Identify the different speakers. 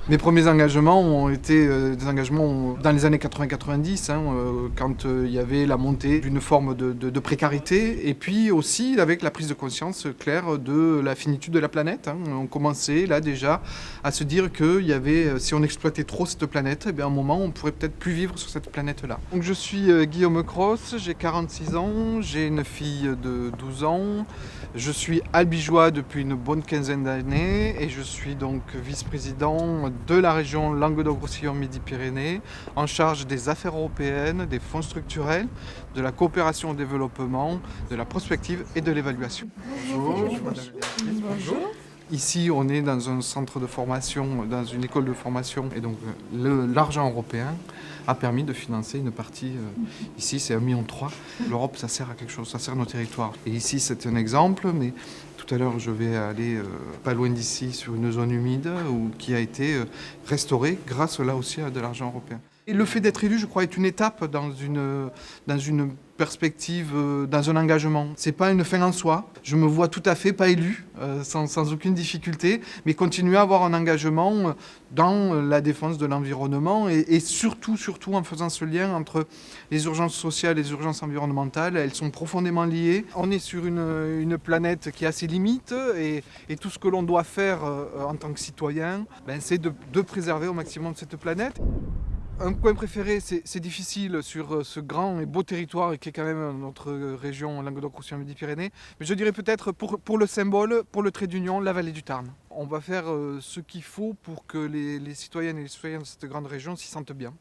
Speaker 1: Mes premiers engagements ont été des engagements dans les années 80-90, quand il y avait la montée d'une forme de précarité, et puis aussi avec la prise de conscience claire de la finitude de la planète. On commençait là déjà à se dire que si on exploitait trop cette planète, à un moment on pourrait peut-être plus vivre sur cette planète-là. Donc je suis Guillaume Cross, j'ai 46 ans, j'ai une fille de 12 ans, je suis albigeois depuis une bonne quinzaine d'années et je suis donc vice-président de la région Languedoc-Roussillon-Midi-Pyrénées, en charge des affaires européennes, des fonds structurels, de la coopération au développement, de la prospective et de l'évaluation. Bonjour, madame la directrice. Bonjour. Ici, on est dans un centre de formation, dans une école de formation, et donc l'argent européen a permis de financer une partie. Ici, c'est 1,3 million. L'Europe, ça sert à quelque chose, ça sert à nos territoires. Et ici, c'est un exemple, mais tout à l'heure, je vais aller pas loin d'ici sur une zone humide qui a été restaurée grâce là aussi à de l'argent européen. Et le fait d'être élu, je crois, est une étape dans une perspective, dans un engagement. C'est pas une fin en soi. Je me vois tout à fait pas élu, sans aucune difficulté, mais continuer à avoir un engagement dans la défense de l'environnement et surtout en faisant ce lien entre les urgences sociales et les urgences environnementales. Elles sont profondément liées. On est sur une planète qui a ses limites et tout ce que l'on doit faire en tant que citoyen, c'est de préserver au maximum cette planète. Un coin préféré, c'est difficile sur ce grand et beau territoire qui est quand même notre région Languedoc-Roussillon-Midi-Pyrénées. Mais je dirais peut-être pour le symbole, pour le trait d'union, la vallée du Tarn. On va faire ce qu'il faut pour que les citoyennes et les citoyens de cette grande région s'y sentent bien.